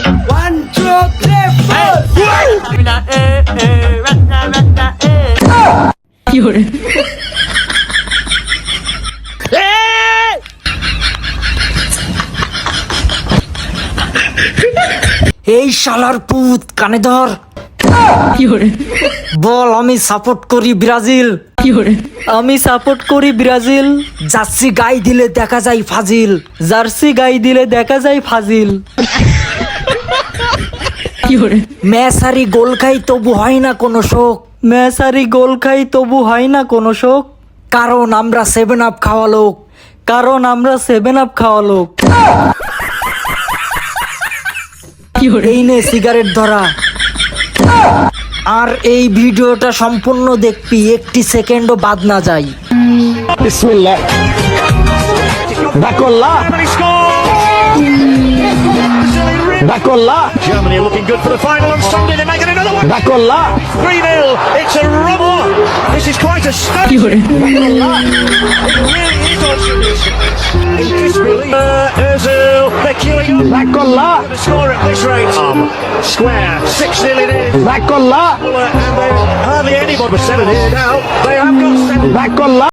1, 2, 3, 4 কি hore এই শালার পুত কানে ধর। কি hore বল আমি সাপোর্ট করি ব্রাজিল। কি hore আমি সাপোর্ট করি ব্রাজিল। জার্সি গাই দিলে দেখা যায় ফাজিল। জার্সি গাই দিলে দেখা যায় ফাজিল। কি hore ম্যাচ হারি গোল খাই তবু হয় না কোনো শোক। ম্যাচ হারি গোল খাই তবু হয় না কোনো শোক। কারণ আমরা 7 আপ খাওয়া লোক। কারণ আমরা 7 আপ খাওয়া লোক। কি hore এই নে সিগারেট ধরা। আর এই ভিডিওটা সম্পূর্ণ দেখবি, একটি সেকেন্ডও বাদ না যায়। বিসমিল্লাহ ডাকল্লা ডাকল্লা Germany are looking good for the final on Sunday. They're making another one. ডাকল্লা 3-0. It's a rubber. This is quite a কি stunning. hore It really is on in disbelief. Ozil, they're queuing up ডাকল্লা for the score at this rate. Square, 6-0 it is. ডাকল্লা And hardly anybody was 7 here now. They have got 7. ডাকল্লা